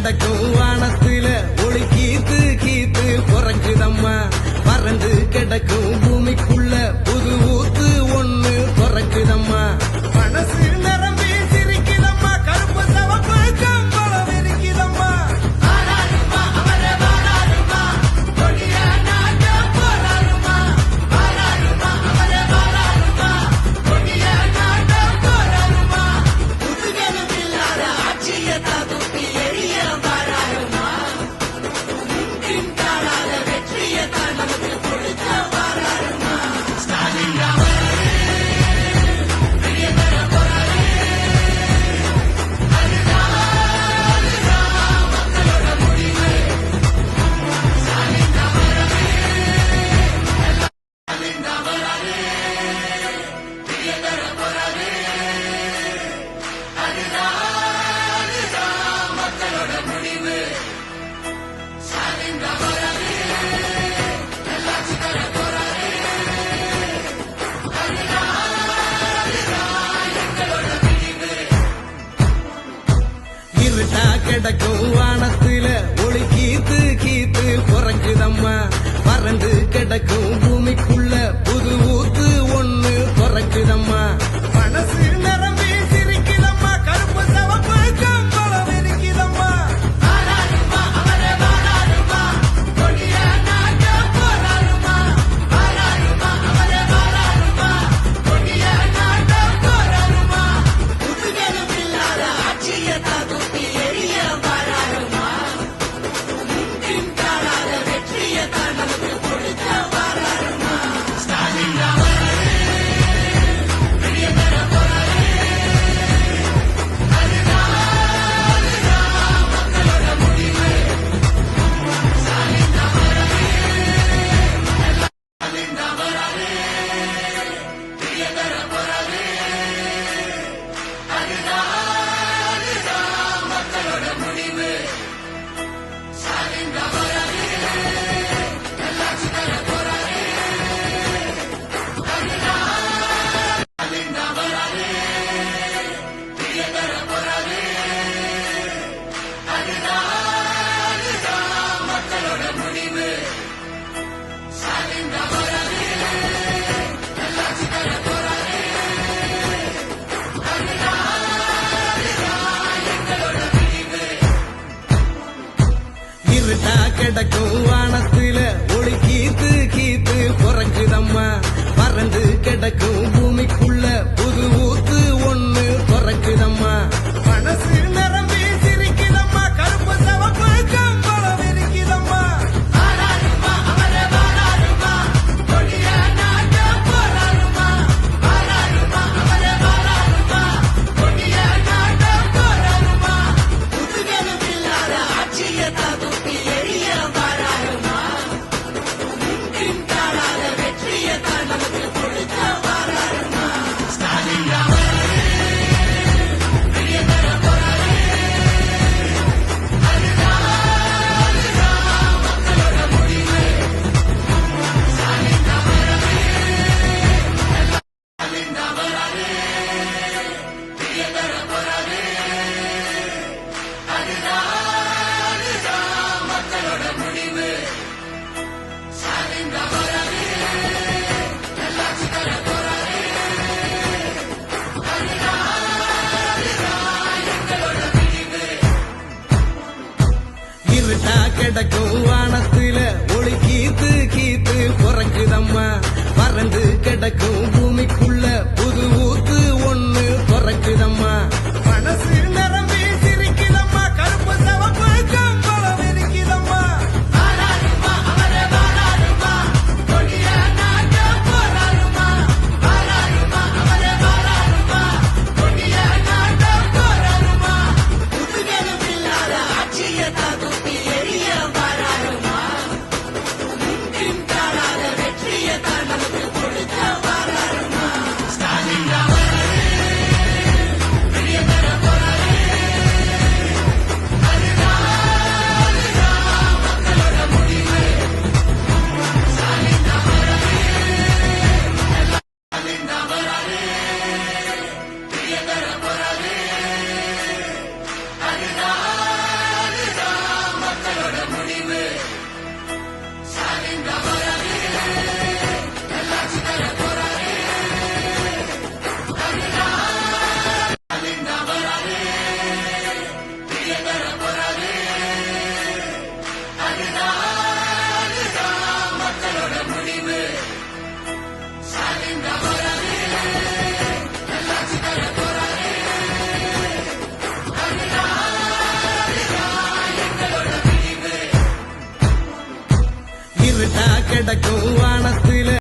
கிடக்கும் வானத்துல ஒளி கீத்து கீத்து பிறக்குதம்மா. பறந்து கிடக்கும் பூமிக்குள்ள புது ஊத்து ஒண்ணு பிறக்குதம்மா. மனசு நிரம்பி சிரிக்குதம்மா, கருப்பு சவப்பு கம்பளம் இருக்குதம்மா. இருட்டா கிடக்கும் வானத்துல ஒளி கீத்து கீத்து பிறக்குதம்மா. பறந்து கிடக்கும் பூமிக்குள்ள புது ஊத்து ஒண்ணு பிறக்குதம்மா. மனசு நிரம்பி சிரிக்குதம்மா, கருப்பு சவப்பு கம்பளம் இருக்குதம்மா. இருட்டா கிடக்கும் வானத்துல ஒளி கீத்து கீத்து பிறக்குதம்மா. பறந்து கிடக்கும் பூமிக்குள்ள புது ஊத்து ஒண்ணு பிறக்குதம்மா. மனசு நிரம்பி சிரிக்குதம்மா, கருப்பு சவப்பு கம்பளம் இருக்குதம்மா. இருட்டா கிடக்கும் வானத்துல ஒளி கீத்து கீத்து பிறக்குதம்மா. பறந்து கிடக்கும் பூமிக்குள்ள